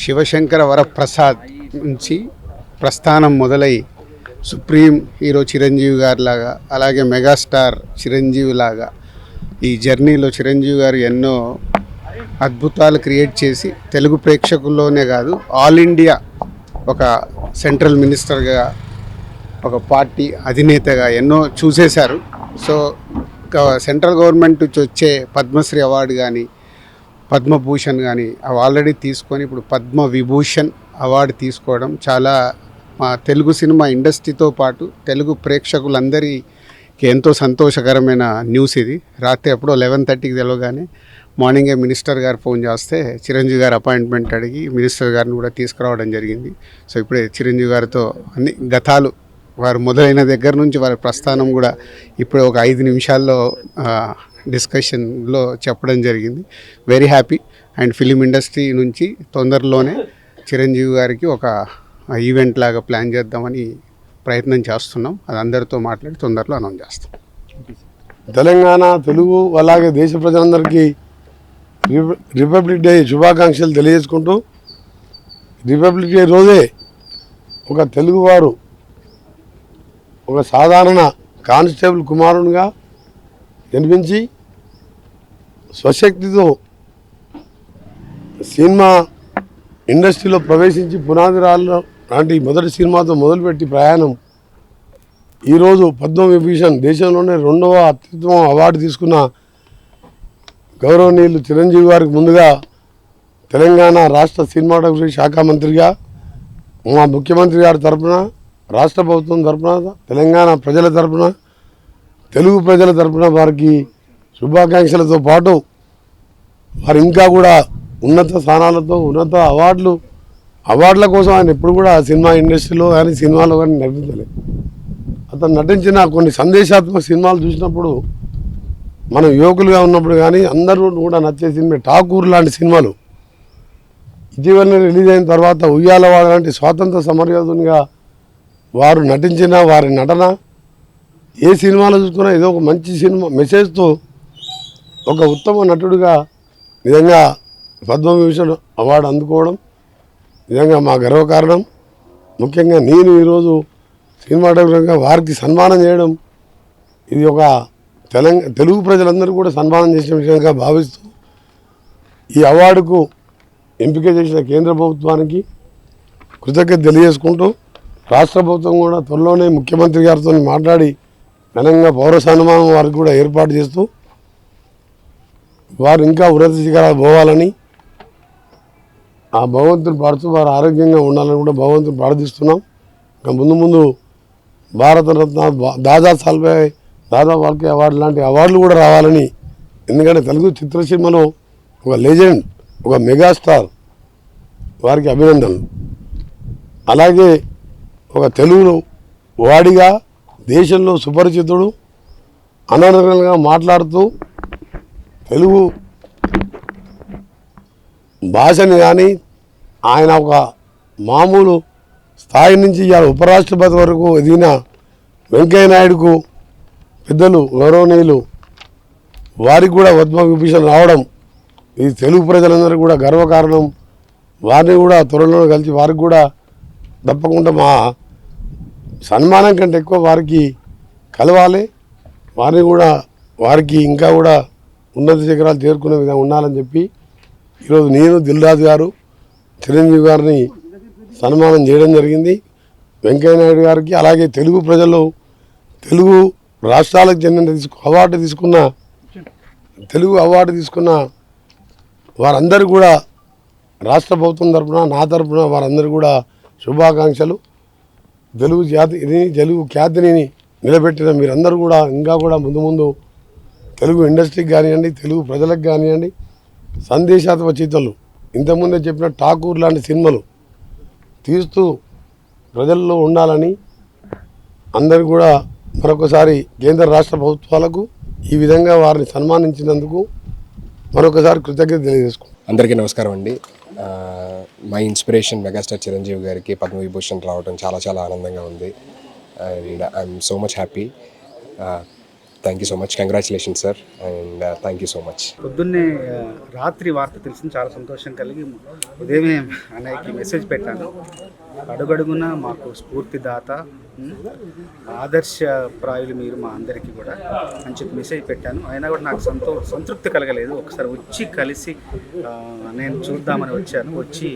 శివశంకర వరప్రసాద్ నుంచి ప్రస్థానం మొదలై సుప్రీం హీరో చిరంజీవి గారి లాగా, అలాగే మెగాస్టార్ చిరంజీవి లాగా ఈ జర్నీలో చిరంజీవి గారు ఎన్నో అద్భుతాలు క్రియేట్ చేసి తెలుగు ప్రేక్షకుల్లోనే కాదు ఆల్ ఇండియా ఒక సెంట్రల్ మినిస్టర్గా, ఒక పార్టీ అధినేతగా ఎన్నో చూసేశారు. సో సెంట్రల్ గవర్నమెంట్ నుంచి వచ్చే పద్మశ్రీ అవార్డు కానీ, పద్మభూషణ్ కానీ అవి ఆల్రెడీ తీసుకొని ఇప్పుడు పద్మ విభూషణ్ అవార్డు తీసుకోవడం చాలా మా తెలుగు సినిమా ఇండస్ట్రీతో పాటు తెలుగు ప్రేక్షకులందరికీ ఎంతో సంతోషకరమైన న్యూస్ ఇది. రాత్రి ఎప్పుడో 11:30కి తెలవగానే మార్నింగే మినిస్టర్ గారు ఫోన్ చేస్తే చిరంజీవి గారు అపాయింట్మెంట్ అడిగి మినిస్టర్ గారిని కూడా తీసుకురావడం జరిగింది. సో ఇప్పుడే చిరంజీవి గారితో అన్ని గతాలు వారు మొదలైన దగ్గర నుంచి వారి ప్రస్థానం కూడా ఇప్పుడు ఒక 5 నిమిషాల్లో డిస్కషన్లో చెప్పడం జరిగింది. Very happy. And film industry నుంచి తొందరలోనే చిరంజీవి గారికి ఒక ఈవెంట్ లాగా ప్లాన్ చేద్దామని ప్రయత్నం చేస్తున్నాం. అది అందరితో మాట్లాడి తొందరలో అనౌన్స్ చేస్తాం. తెలంగాణ తెలుగు అలాగే దేశ ప్రజలందరికీ రిపబ్లిక్ డే శుభాకాంక్షలు తెలియజేసుకుంటూ, రిపబ్లిక్ డే రోజే ఒక తెలుగువారు ఒక సాధారణ కానిస్టేబుల్ కుమారునిగా జన్మించి స్వశక్తితో సినిమా ఇండస్ట్రీలో ప్రవేశించి పునాదిరాల్లో లాంటి మొదటి సినిమాతో మొదలుపెట్టి ప్రయాణం ఈరోజు పద్మవిభూషణ్ దేశంలోనే 2వ అత్యుత్తమ అవార్డు తీసుకున్న గౌరవనీయులు చిరంజీవి గారికి ముందుగా తెలంగాణ రాష్ట్ర సినిమాటోగ్రఫీ శాఖ మంత్రిగా మా ముఖ్యమంత్రి గారి తరఫున, రాష్ట్ర ప్రభుత్వం తరఫున, తెలంగాణ ప్రజల తరఫున, తెలుగు ప్రజల తరఫున వారికి శుభాకాంక్షలతో పాటు వారు ఇంకా కూడా ఉన్నత స్థానాలతో ఉన్నత అవార్డుల కోసం ఆయన ఎప్పుడు కూడా సినిమా ఇండస్ట్రీలో కానీ సినిమాలో కానీ నటించలేదు. అతను నటించిన కొన్ని సందేశాత్మక సినిమాలు చూసినప్పుడు మనం యువకులుగా ఉన్నప్పుడు కానీ అందరూ కూడా నచ్చే సినిమా ఠాకూర్ లాంటి సినిమాలు, ఇటీవలనే రిలీజ్ అయిన తర్వాత ఉయ్యాలవాడ లాంటి స్వాతంత్ర సమరయోధునిగా వారు నటించిన వారి నటన ఏ సినిమాలో చూసుకున్నా ఏదో ఒక మంచి సినిమా మెసేజ్తో ఒక ఉత్తమ నటుడిగా నిజంగా పద్మవిభూషణ్ అవార్డు అందుకోవడం నిజంగా మా గర్వకారణం. ముఖ్యంగా నేను ఈరోజు సినిమాటోగ్రఫీగా వారికి సన్మానం చేయడం ఇది ఒక తెలుగు ప్రజలందరూ కూడా సన్మానం చేసిన విషయంగా భావిస్తూ ఈ అవార్డుకు ఎంపిక చేసిన కేంద్ర ప్రభుత్వానికి కృతజ్ఞత తెలియజేసుకుంటూ, రాష్ట్ర ప్రభుత్వం కూడా త్వరలోనే ముఖ్యమంత్రి గారితో మాట్లాడి ఘనంగా పౌర సన్మానం వారికి కూడా ఏర్పాటు చేస్తూ వారు ఇంకా ఉన్నత శిఖరాలు పోవాలని ఆ భగవంతుని పాడుతూ వారు ఆరోగ్యంగా ఉండాలని కూడా భగవంతుని ప్రార్థిస్తున్నాం. ఇంకా ముందు భారతరత్న, దాదా ఫాల్కే అవార్డు లాంటి అవార్డులు కూడా రావాలని, ఎందుకంటే తెలుగు చిత్రసీమలో ఒక లెజెండ్, ఒక మెగాస్టార్, వారికి అభినందనలు. అలాగే ఒక తెలుగు వాడిగా దేశంలో సుపరిచితుడు, అనర్గళంగా మాట్లాడుతూ తెలుగు భాషని కానీ ఆయన ఒక మామూలు స్థాయి నుంచి ఇవాళ ఉపరాష్ట్రపతి వరకు ఎదిగిన వెంకయ్య నాయుడుకు పెద్దలు గౌరవనీయులు వారికి కూడా పద్మవిభూషణ్ రావడం ఇది తెలుగు ప్రజలందరూ కూడా గర్వకారణం. వారిని కూడా త్వరలో కలిసి వారికి కూడా తప్పకుండా మా సన్మానం కంటే ఎక్కువ వారికి కలవాలి, వారిని కూడా వారికి ఇంకా కూడా ఉన్నత శిఖరాలు చేరుకునే విధంగా ఉండాలని చెప్పి ఈరోజు నేను, దిల్రాజు గారు, చిరంజీవి గారిని సన్మానం చేయడం జరిగింది. వెంకయ్య నాయుడు గారికి అలాగే తెలుగు ప్రజలు, తెలుగు రాష్ట్రాలకు చెందిన తెలుగు అవార్డు తీసుకున్న వారందరూ కూడా రాష్ట్ర ప్రభుత్వం తరఫున, నా తరఫున వారందరూ కూడా శుభాకాంక్షలు. తెలుగు ఖ్యాతిని నిలబెట్టిన మీరందరూ కూడా ఇంకా కూడా ముందు తెలుగు ఇండస్ట్రీకి కానివ్వండి, తెలుగు ప్రజలకు కానివ్వండి, సందేశాత్మక చిత్రాలు ఇంతకుముందే చెప్పిన ఠాకూర్ లాంటి సినిమాలు తీస్తూ ప్రజల్లో ఉండాలని అందరూ కూడా మరొకసారి కేంద్ర రాష్ట్ర ప్రభుత్వాలకు ఈ విధంగా వారిని సన్మానించినందుకు మరొకసారి కృతజ్ఞత తెలియజేసుకుంటాం. అందరికీ నమస్కారం అండి. మై ఇన్స్పిరేషన్ మెగాస్టార్ చిరంజీవి గారికి పద్మవిభూషణ్ రావడం చాలా చాలా ఆనందంగా ఉంది. And I'm so much happy. Thank you so much, congratulation sir, and thank you so much. పొద్దున్నే రాత్రి వార్త తెలిసింది, చాలా సంతోషం కలిగి ఉదయమే అన్నయ్యకి మెసేజ్ పెట్టాను. అడుగడుగున మాకు స్ఫూర్తిదాత, ఆదర్శప్రాయులు మీరు మా అందరికీ కూడా అని చెప్పి మెసేజ్ పెట్టాను. అయినా కూడా నాకు సంతృప్తి కలగలేదు. ఒకసారి వచ్చి కలిసి నేను చూద్దామని వచ్చాను. వచ్చి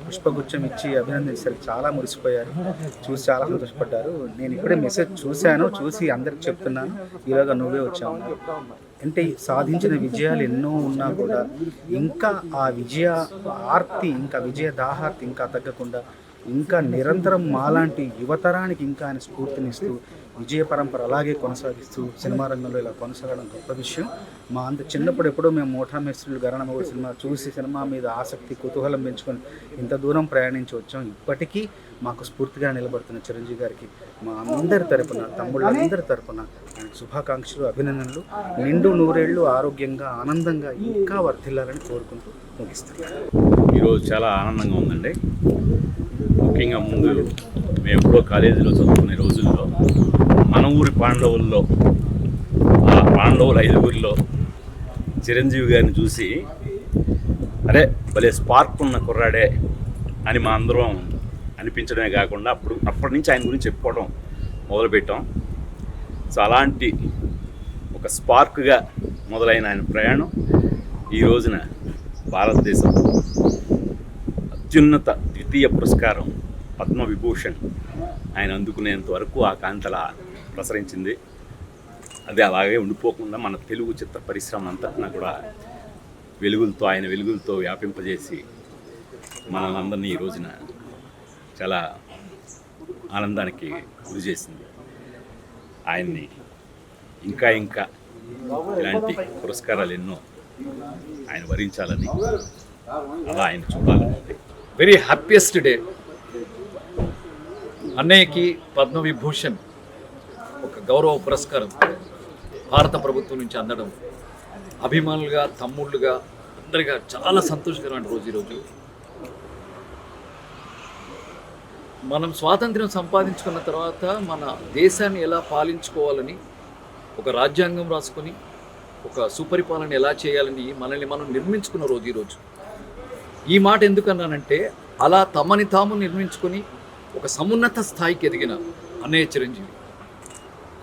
పుష్పగుచ్చం ఇచ్చి అభినందించేసరికి చాలా మురిసిపోయారు, చూసి చాలా సంతోషపడ్డారు. నేను ఇప్పుడే మెసేజ్ చూసి అందరికి చెప్తున్నాను, ఈలోగా నువ్వే వచ్చావు. అంటే సాధించిన విజయాలు ఎన్నో ఉన్నా కూడా ఇంకా ఆ విజయ ఆర్తి, ఇంకా విజయ దాహార్తి ఇంకా తగ్గకుండా ఇంకా నిరంతరం మాలాంటి యువతరానికి ఇంకా ఆయన స్ఫూర్తినిస్తూ విజయ పరంపర అలాగే కొనసాగిస్తూ సినిమా రంగంలో ఇలా కొనసాగడం గొప్ప విషయం. మా చిన్నప్పుడు ఎప్పుడో మేము మోఠా మేస్త్రులు గరణమగోడు సినిమా చూసి సినిమా మీద ఆసక్తి కుతూహలం పెంచుకొని ఇంత దూరం ప్రయాణించి వచ్చాం. ఇప్పటికీ మాకు స్ఫూర్తిగా నిలబడుతున్న చిరంజీవి గారికి మా అందరి తరపున, తమ్ముళ్ళందరి తరపున ఆయనకు శుభాకాంక్షలు, అభినందనలు. నిండు నూరేళ్లు ఆరోగ్యంగా ఆనందంగా ఇంకా వర్ధిల్లాలని కోరుకుంటూ ముగిస్తాను. ఈరోజు చాలా ఆనందంగా ఉందండి. ముఖ్యంగా ముందు మేము ఎప్పుడో కాలేజీలో చదువుకునే రోజుల్లో మన ఊరి పాండవుల్లో, ఆ పాండవుల 5గురిలో చిరంజీవి గారిని చూసి అరే భలే స్పార్క్ ఉన్న కుర్రాడే అని మా అందరం అనిపించడమే కాకుండా అప్పటి నుంచి ఆయన గురించి చెప్పుకోవడం మొదలుపెట్టాం. సో అలాంటి ఒక స్పార్క్గా మొదలైన ఆయన ప్రయాణం ఈ రోజున భారతదేశం అత్యున్నత ద్వితీయ పురస్కారం పద్మవిభూషణ్ ఆయన అందుకునేంత వరకు ఆ కాంతలా ప్రసరించింది. అది అలాగే ఉండిపోకుండా మన తెలుగు చిత్ర పరిశ్రమ అంతా కూడా ఆయన వెలుగులతో వ్యాపింపజేసి మనల్ని ఈ రోజున చాలా ఆనందానికి గురి చేసింది. ఆయన్ని ఇంకా ఇలాంటి పురస్కారాలు ఎన్నో ఆయన వరించాలని, అలా ఆయన చూడాలని. Very happiest day. అన్నయ్యకి పద్మవిభూషణ్ ఒక గౌరవ పురస్కారం భారత ప్రభుత్వం నుంచి అందడం అభిమానులుగా, తమ్ముళ్ళుగా, అందరిగా చాలా సంతోషకరమైన రోజు ఈరోజు. మనం స్వాతంత్ర్యం సంపాదించుకున్న తర్వాత మన దేశాన్ని ఎలా పాలించుకోవాలని ఒక రాజ్యాంగం రాసుకొని ఒక సుపరిపాలన ఎలా చేయాలని మనల్ని మనం నిర్మించుకున్న రోజు ఈరోజు. ఈ మాట ఎందుకన్నానంటే అలా తమని తాము నిర్మించుకొని ఒక సమున్నత స్థాయికి ఎదిగిన అన్నయ్య చిరంజీవి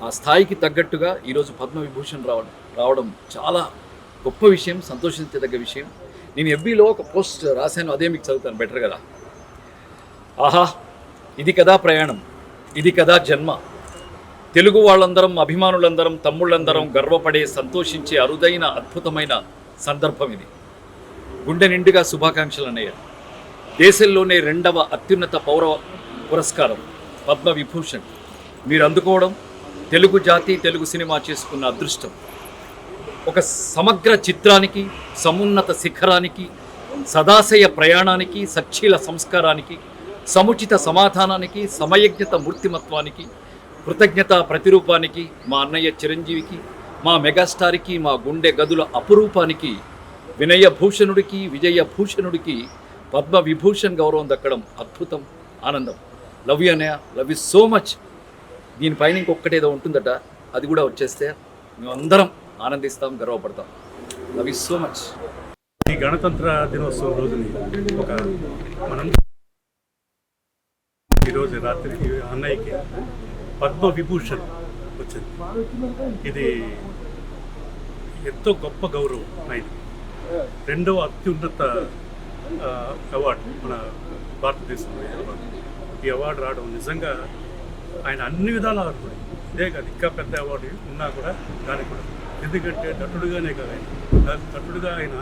ఆ స్థాయికి తగ్గట్టుగా ఈరోజు పద్మవిభూషణ్ రావడం చాలా గొప్ప విషయం, సంతోషించదగ్గ విషయం. నేను ఎఫ్బీలో ఒక పోస్ట్ రాశాను, అదే మీకు చదువుతాను బెటర్ కదా. ఆహా, ఇది కదా ప్రయాణం, ఇది కదా జన్మ. తెలుగు వాళ్ళందరం, అభిమానులందరం, తమ్ముళ్ళందరం గర్వపడే, సంతోషించే అరుదైన అద్భుతమైన సందర్భం ఇది. గుండె నిండుగా శుభాకాంక్షలు అన్నయ్య. దేశంలోనే 2వ అత్యున్నత పౌర పురస్కారం పద్మవిభూషణ్ మీరు అందుకోవడం తెలుగు జాతి, తెలుగు సినిమా చేసుకున్న అదృష్టం. ఒక సమగ్ర చిత్రానికి, సమున్నత శిఖరానికి, సదాశయ ప్రయాణానికి, సచ్చీల సంస్కారానికి, సముచిత సమాధానానికి, సమయజ్ఞత మూర్తిమత్వానికి, కృతజ్ఞత ప్రతిరూపానికి, మా అన్నయ్య చిరంజీవికి, మా మెగాస్టార్కి, మా గుండె గదుల అపురూపానికి, వినయభూషణుడికి, విజయభూషణుడికి పద్మవిభూషణ్ గౌరవం దక్కడం అద్భుతం, ఆనందం. లవ్ యూ అన్నయ్య, లవ్ యూ సో మచ్. దీనిపైన ఇంకొకటేదో ఉంటుందట, అది కూడా వచ్చేస్తే మేమందరం ఆనందిస్తాం, గర్వపడతాం. Love you so much. ఈ గణతంత్ర దినోత్సవం రోజుని మనం ఈరోజు రాత్రి అన్నయ్యకి పద్మవిభూషణ్ వచ్చింది. ఇది ఎంతో గొప్ప గౌరవం. ఆయన 2వ అత్యున్నత అవార్డు మన భారతదేశంలో. ఈ అవార్డు రావడం నిజంగా ఆయన అన్ని విధాల అర్హుడు. ఇదే కాదు, ఇంకా పెద్ద అవార్డు ఉన్నా కూడా దానికి కూడా, ఎందుకంటే నటుడుగానే కాదు, నటుడుగా ఆయన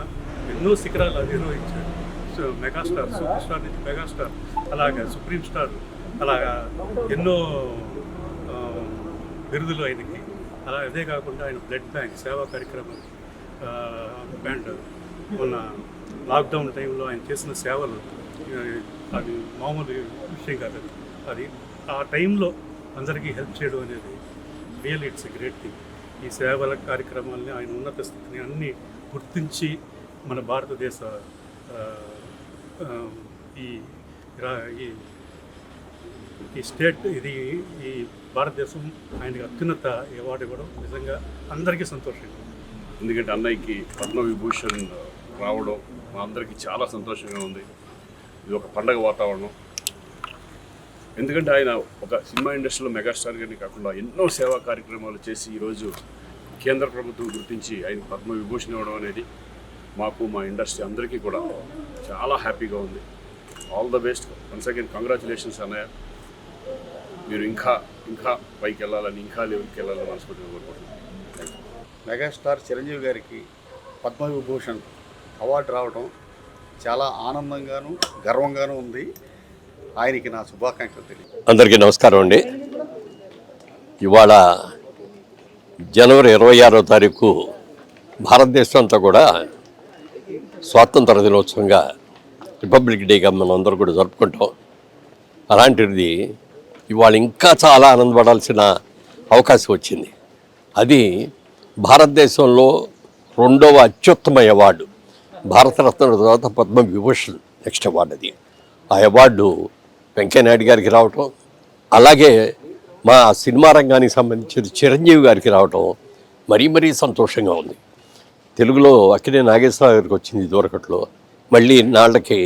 ఎన్నో శిఖరాలు అధిరోహించాడు. సో మెగాస్టార్, సూపర్ స్టార్ నుంచి మెగాస్టార్, అలాగా సుప్రీం స్టార్, అలాగా ఎన్నో బిరుదులు ఆయనకి. అలా అదే కాకుండా ఆయన బ్లడ్ బ్యాంక్ సేవా కార్యక్రమం అండ్ మొన్న లాక్డౌన్ టైంలో ఆయన చేసిన సేవలు అది మామూలు విషయం కాదు. అది ఆ టైంలో అందరికీ హెల్ప్ చేయడం అనేది real it's a great thing. ఈ సేవల కార్యక్రమాలని, ఆయన ఉన్నత స్థితిని అన్నీ గుర్తించి మన భారతదేశ ఈ స్టేట్, ఇది ఈ భారతదేశం ఆయనకి అత్యున్నత అవార్డు ఇవ్వడం నిజంగా అందరికీ సంతోషంగా ఉంది. ఎందుకంటే అన్నయ్యకి పద్మవిభూషణ్ రావడం మా అందరికీ చాలా సంతోషంగా ఉంది. ఇది ఒక పండగ వాతావరణం. ఎందుకంటే ఆయన ఒక సినిమా ఇండస్ట్రీలో మెగాస్టార్ గారిని కాకుండా ఎన్నో సేవా కార్యక్రమాలు చేసి ఈరోజు కేంద్ర ప్రభుత్వం గుర్తించి ఆయన పద్మవిభూషణ్ ఇవ్వడం అనేది మాకు మా ఇండస్ట్రీ అందరికీ కూడా చాలా హ్యాపీగా ఉంది. All the best. Once again congratulations అన్నయ్య. మీరు ఇంకా ఇంకా పైకి వెళ్ళాలని, ఇంకా లెవెల్కి వెళ్ళాలని మనస్ఫూర్తిగా కోరుకుంటున్నాను. మెగాస్టార్ చిరంజీవి గారికి పద్మవిభూషణ్ అవార్డు రావడం చాలా ఆనందంగాను గర్వంగాను ఉంది. ఆయనకి నా శుభాకాంక్షలు తెలియదు. అందరికీ నమస్కారం అండి. ఇవాళ జనవరి 26వ తారీఖు భారతదేశం అంతా కూడా స్వాతంత్ర దినోత్సవంగా, రిపబ్లిక్ డేగా మనం అందరూ కూడా జరుపుకుంటాం. అలాంటిది ఇవాళ ఇంకా చాలా ఆనందపడాల్సిన అవకాశం వచ్చింది. అది భారతదేశంలో 2వ అత్యుత్తమ అవార్డు, భారతరత్న తర్వాత పద్మవిభూషణ్ నెక్స్ట్ అవార్డు. అది ఆ అవార్డు వెంకయ్యనాయుడు గారికి రావటం, అలాగే మా సినిమా రంగానికి సంబంధించిన చిరంజీవి గారికి రావటం మరీ సంతోషంగా ఉంది. తెలుగులో అక్కినే నాగేశ్వరరావు గారికి వచ్చింది దూరకట్లో, మళ్ళీ నాళ్ళకి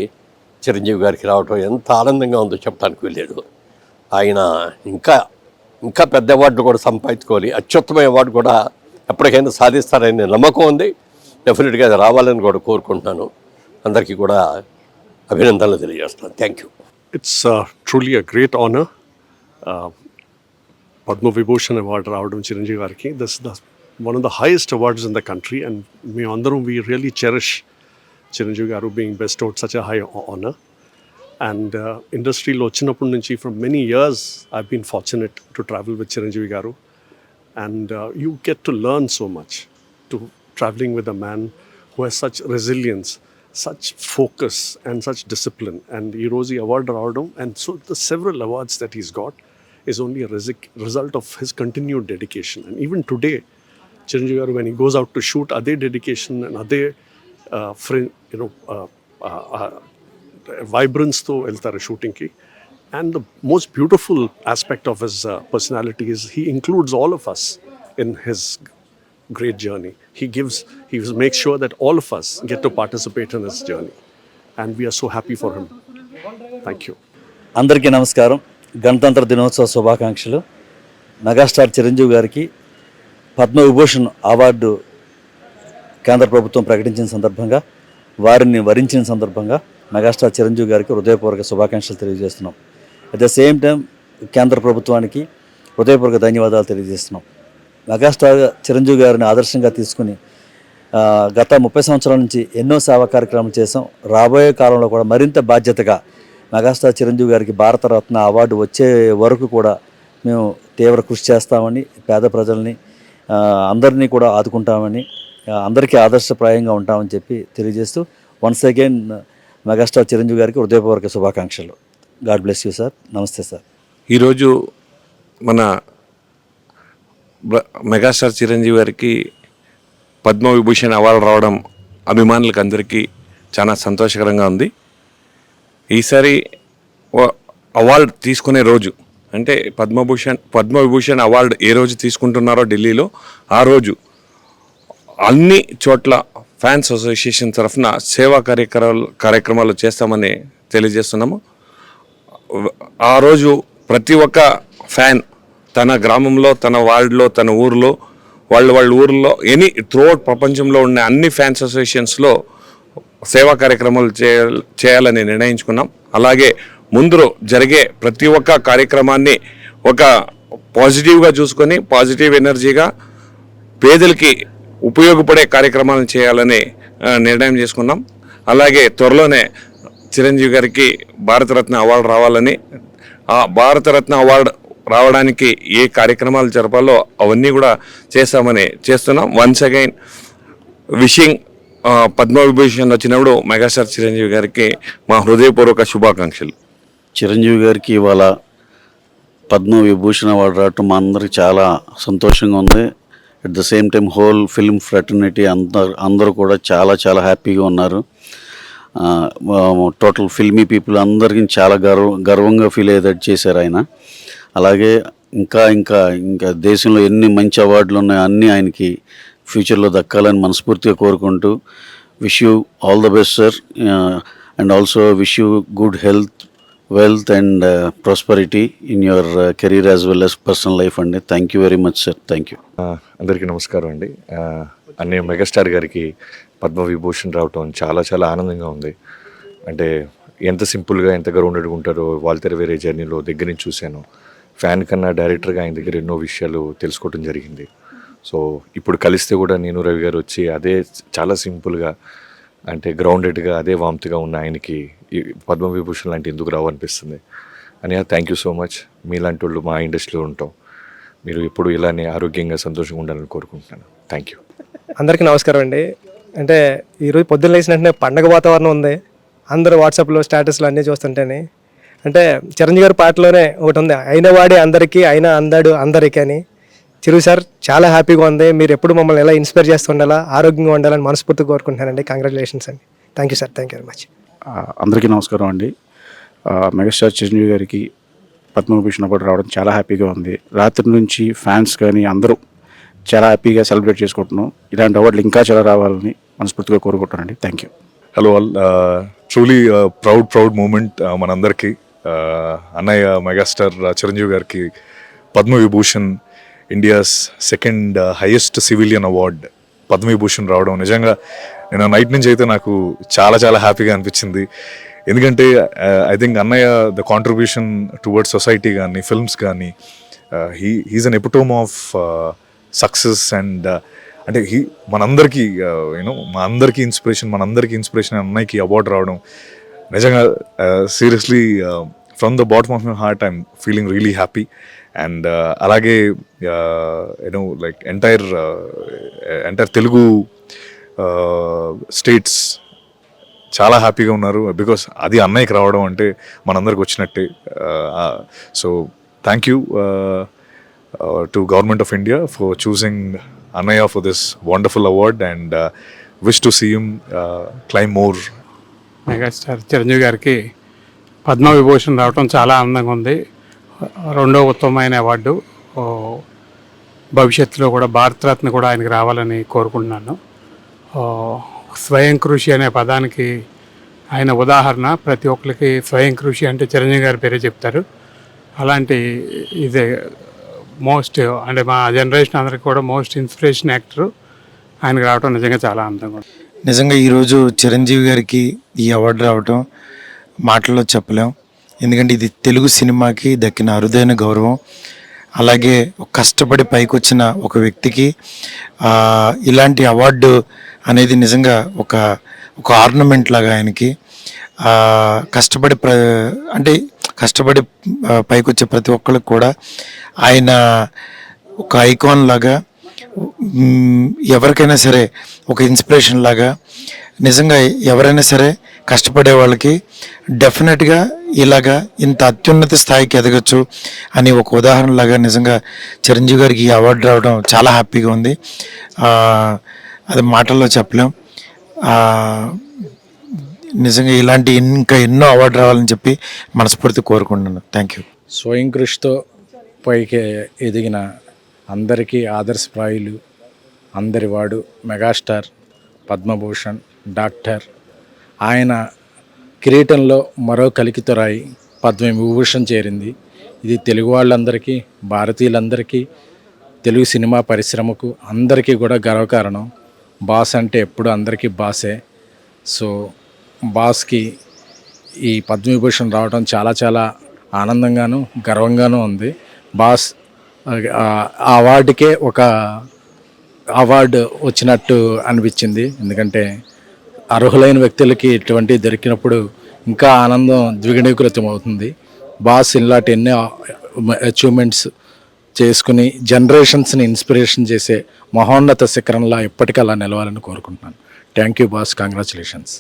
చిరంజీవి గారికి రావటం ఎంత ఆనందంగా ఉందో చెప్పడానికి వెళ్ళాడు. ఆయన ఇంకా పెద్ద అవార్డు కూడా సంపాదించుకోవాలి, అత్యుత్తమ అవార్డు కూడా ఎప్పటికైనా సాధిస్తారనే నమ్మకం ఉంది. డెఫినెట్గా అది రావాలని కూడా కోరుకుంటున్నాను. అందరికీ కూడా అభినందనలు తెలియజేస్తున్నాను. Thank you. It's truly a great honor. Padma Vibhushan Award రావడం చిరంజీవి గారికి. This is one of the highest awards in the country, and we really cherish Chiranjeevi గారు being bestowed such a high honor. And ఇండస్ట్రీలో వచ్చినప్పటి నుంచి from many years I've been fortunate to travel with Chiranjeevi గారు, and you get to learn so much to traveling with a man who has such resilience, such focus and such discipline. And ee roju award raavadam, and so the several awards that he's got is only a result of his continued dedication. And even today Chiranjeevi garu, when he goes out to shoot, ade dedication and ade vibrance tho veltaru shooting ki. And the most beautiful aspect of his personality is he includes all of us in his great journey. He makes sure that all of us get to participate in his journey, and we are so happy for him. Thank you. అందరికీ నమస్కారం. గణతంత్ర దినోత్సవ శుభాకాంక్షలు. Megastar Chiranjeevi గారికి Padma Vibhushan award కేంద్ర ప్రభుత్వం ప్రకటించిన సందర్భంగా, వారిని వరించిన సందర్భంగా మెగాస్టార్ చిరంజీవి గారికి హృదయపూర్వక శుభాకాంక్షలు తెలియజేస్తున్నాం. అట్ ద సేమ్ టైం కేంద్ర ప్రభుత్వానికి హృదయపూర్వక ధన్యవాదాలు తెలియజేస్తున్నాం. మెగాస్టార్ చిరంజీవి గారిని ఆదర్శంగా తీసుకుని గత 30 సంవత్సరాల నుంచి ఎన్నో సేవా కార్యక్రమాలు చేసాం. రాబోయే కాలంలో కూడా మరింత బాధ్యతగా మెగాస్టార్ చిరంజీవి గారికి భారతరత్న అవార్డు వచ్చే వరకు కూడా మేము తీవ్ర కృషి చేస్తామని, పేద ప్రజల్ని అందరినీ కూడా ఆదుకుంటామని, అందరికీ ఆదర్శప్రాయంగా ఉంటామని చెప్పి తెలియజేస్తూ వన్స్ అగైన్ మెగాస్టార్ చిరంజీవి గారికి హృదయపూర్వక శుభాకాంక్షలు. God bless you sir. నమస్తే సార్. ఈరోజు మన మెగాస్టార్ చిరంజీవి గారికి పద్మవిభూషణ్ అవార్డు రావడం అభిమానులకు అందరికీ చాలా సంతోషకరంగా ఉంది. ఈసారి అవార్డు తీసుకునే రోజు అంటే పద్మవిభూషణ్ అవార్డు ఏ రోజు తీసుకుంటున్నారో ఢిల్లీలో, ఆ రోజు అన్ని చోట్ల ఫ్యాన్స్ అసోసియేషన్ తరఫున సేవా కార్యక్రమాలు చేస్తామని తెలియజేస్తున్నాము. ఆ రోజు ప్రతి ఒక్క ఫ్యాన్ తన గ్రామంలో, తన వార్డులో, తన ఊరిలో, వాళ్ళ ఊరిలో త్రూఅవుట్ ప్రపంచంలో ఉన్న అన్ని ఫ్యాన్స్ అసోసియేషన్స్లో సేవా కార్యక్రమాలు చేయాలని నిర్ణయించుకున్నాం. అలాగే ముందు జరిగే ప్రతి ఒక్క కార్యక్రమాన్ని ఒక పాజిటివ్గా చూసుకొని, పాజిటివ్ ఎనర్జీగా పేదలకి ఉపయోగపడే కార్యక్రమాలను చేయాలని నిర్ణయం చేసుకున్నాం. అలాగే త్వరలోనే చిరంజీవి గారికి భారతరత్న అవార్డు రావాలని, ఆ భారతరత్న అవార్డు రావడానికి ఏ కార్యక్రమాలు జరపాలో అవన్నీ కూడా చేస్తున్నాం. వన్స్ అగైన్ విషింగ్ పద్మవిభూషణ్ వచ్చినప్పుడు మెగాస్టార్ చిరంజీవి గారికి మా హృదయపూర్వక శుభాకాంక్షలు. చిరంజీవి గారికి ఇవాళ పద్మవిభూషణ్ అవార్డు రావటం మా అందరికి చాలా సంతోషంగా ఉంది. At the same time whole film fraternity అందరూ కూడా చాలా హ్యాపీగా ఉన్నారు. టోటల్ ఫిల్మీ పీపుల్ అందరికీ చాలా గర్వంగా ఫీల్ అయ్యేటట్టు చేశారు ఆయన. అలాగే ఇంకా ఇంకా ఇంకా దేశంలో ఎన్ని మంచి అవార్డులు ఉన్నాయో అన్నీ ఆయనకి ఫ్యూచర్లో దక్కాలని మనస్ఫూర్తిగా కోరుకుంటూ wish you all the best sir, and also wish you good health, wealth and prosperity in your career as well as personal life అండి. Thank you very much sir. Thank you. అందరికీ నమస్కారం అండి. అన్నయ్య మెగాస్టార్ గారికి పద్మవిభూషణ్ రావటం చాలా చాలా ఆనందంగా ఉంది. అంటే ఎంత సింపుల్గా ఎంత గ్రౌండెడ్గా ఉంటారో వాల్తెర వేరే జర్నీలో దగ్గర నుంచి చూశాను. ఫ్యాన్ కన్నా డైరెక్టర్గా ఆయన దగ్గర ఎన్నో విషయాలు తెలుసుకోవడం జరిగింది. సో ఇప్పుడు కలిస్తే కూడా నేను రవి గారు వచ్చి అదే చాలా సింపుల్గా అంటే గ్రౌండెడ్గా అదే వామ్తిగా ఉన్న ఆయనకి ఈ పద్మవిభూషణ్ లాంటి ఎందుకు రావు అనిపిస్తుంది. అని థ్యాంక్ యూ సో మచ్. మీలాంటి వాళ్ళు మా ఇండస్ట్రీలో ఉంటాం. మీరు ఎప్పుడు ఇలానే ఆరోగ్యంగా సంతోషంగా ఉండాలని కోరుకుంటున్నాను. Thank you. అందరికీ నమస్కారం అండి. అంటే ఈరోజు పొద్దున్న లేచిన వెంటనే పండగ వాతావరణం ఉంది. అందరూ వాట్సాప్లో స్టేటస్లు అన్నీ చూస్తుంటేనే అంటే చిరంజీవి గారి పాటలోనే ఒకటి ఉంది, అయిన వాడే అందరికీ అయినా అందాడు అందరికీ అని. చిరు సార్ చాలా హ్యాపీగా ఉంది. మీరు ఎప్పుడు మమ్మల్ని ఎలా ఇన్స్పైర్ చేస్తూ ఉండాలా, ఆరోగ్యంగా ఉండాలని మనస్ఫూర్తిగా కోరుకుంటున్నానండి. కంగ్రాచులేషన్స్ అండి. Thank you sir. Thank you very much. అందరికీ నమస్కారం అండి. మెగాస్టార్ చిరంజీవి గారికి పద్మవిభూషణ్ అవార్డు రావడం చాలా హ్యాపీగా ఉంది. రాత్రి నుంచి ఫ్యాన్స్ కానీ అందరూ చాలా హ్యాపీగా సెలబ్రేట్ చేసుకుంటున్నాం. ఇలాంటి అవార్డులు ఇంకా చాలా రావాలని మనస్ఫూర్తిగా కోరుకుంటానండి. Thank you. Hello all. Truly proud moment మనందరికీ. అన్నయ్య మెగాస్టార్ చిరంజీవి గారికి Padma Vibhushan, India's second highest civilian award Padma Vibhushan రావడం నిజంగా నేను నైట్ నుంచి అయితే నాకు చాలా చాలా హ్యాపీగా అనిపించింది. ఎందుకంటే ఐ థింక్ అన్నయ్య ద కాంట్రిబ్యూషన్ టువర్డ్స్ సొసైటీ కానీ ఫిల్మ్స్ కానీ he's an epitome of success. And అంటే మనందరికీ యూనో మా అందరికీ ఇన్స్పిరేషన్ అన్నయ్యకి అవార్డు రావడం నిజంగా seriously from the bottom of my heart I'm feeling really happy. And అలాగే you know like entire Telugu states చాలా హ్యాపీగా ఉన్నారు. బికాస్ అది అన్నయ్యకి రావడం అంటే మనందరికి వచ్చినట్టే. So thank you to government of India for choosing Anaya for this wonderful award, and wish to see him climb more. Megastar Chiranjeevi గారికి పద్మవిభూషణ్ రావడం చాలా ఆనందంగా ఉంది. రెండో ఉత్తమమైన అవార్డు. భవిష్యత్తులో కూడా భారతరత్న కూడా ఆయనకి రావాలని కోరుకుంటున్నాను. స్వయం కృషి అనే పదానికి ఆయన ఉదాహరణ. ప్రతి ఒక్కరికి స్వయం కృషి అంటే చిరంజీవి గారి పేరే చెప్తారు. అలాంటి ఇదే మోస్ట్ అంటే మా జనరేషన్ అందరికి కూడా మోస్ట్ ఇన్స్పిరేషన్ యాక్టర్. ఆయనకు రావడం నిజంగా చాలా ఆనందంగా ఉంది. నిజంగా ఈరోజు చిరంజీవి గారికి ఈ అవార్డు రావడం మాటల్లో చెప్పలేం. ఎందుకంటే ఇది తెలుగు సినిమాకి దక్కిన అరుదైన గౌరవం. అలాగే కష్టపడి పైకి వచ్చిన ఒక వ్యక్తికి ఇలాంటి అవార్డు అనేది నిజంగా ఒక ఆర్నమెంట్ లాగా ఆయనకి. కష్టపడి పైకి వచ్చే ప్రతి ఒక్కరికి కూడా ఆయన ఒక ఐకాన్ లాగా, ఎవరికైనా సరే ఒక ఇన్స్పిరేషన్ లాగా. నిజంగా ఎవరైనా సరే కష్టపడే వాళ్ళకి డెఫినెట్గా ఇలాగా ఇంత అత్యున్నత స్థాయికి ఎదగచ్చు అని ఒక ఉదాహరణలాగా నిజంగా చిరంజీవి గారికి ఈ అవార్డు రావడం చాలా హ్యాపీగా ఉంది. అది మాటల్లో చెప్పలేం. నిజంగా ఇలాంటి ఇంకా ఎన్నో అవార్డు రావాలని చెప్పి మనస్ఫూర్తి కోరుకుంటున్నాను. Thank you. స్వయం కృషితో పైకి ఎదిగిన అందరికీ ఆదర్శప్రాయులు అందరివాడు మెగాస్టార్ పద్మభూషణ్ డాక్టర్. ఆయన కిరీటంలో మరో కలికితొరాయి పద్మవిభూషణ్ చేరింది. ఇది తెలుగు వాళ్ళందరికీ, భారతీయులందరికీ, తెలుగు సినిమా పరిశ్రమకు అందరికీ కూడా గర్వకారణం. బాస్ అంటే ఎప్పుడు అందరికీ బాసే. సో బాస్కి ఈ పద్మవిభూషణ్ రావడం చాలా చాలా ఆనందంగాను గర్వంగానూ ఉంది. బాస్ ఆ అవార్డుకే ఒక అవార్డు వచ్చినట్టు అనిపించింది. ఎందుకంటే అర్హులైన వ్యక్తులకి ఇటువంటి దొరికినప్పుడు ఇంకా ఆనందం ద్విగుణీకృతం అవుతుంది. బాస్ ఇలాంటి ఎన్నో అచీవ్మెంట్స్ చేసుకుని జనరేషన్స్ని ఇన్స్పిరేషన్ చేసే మహోన్నత శిఖరంలా ఎప్పటికీ అలా నిలవాలని కోరుకుంటున్నాను. Thank you boss. కంగ్రాచులేషన్స్.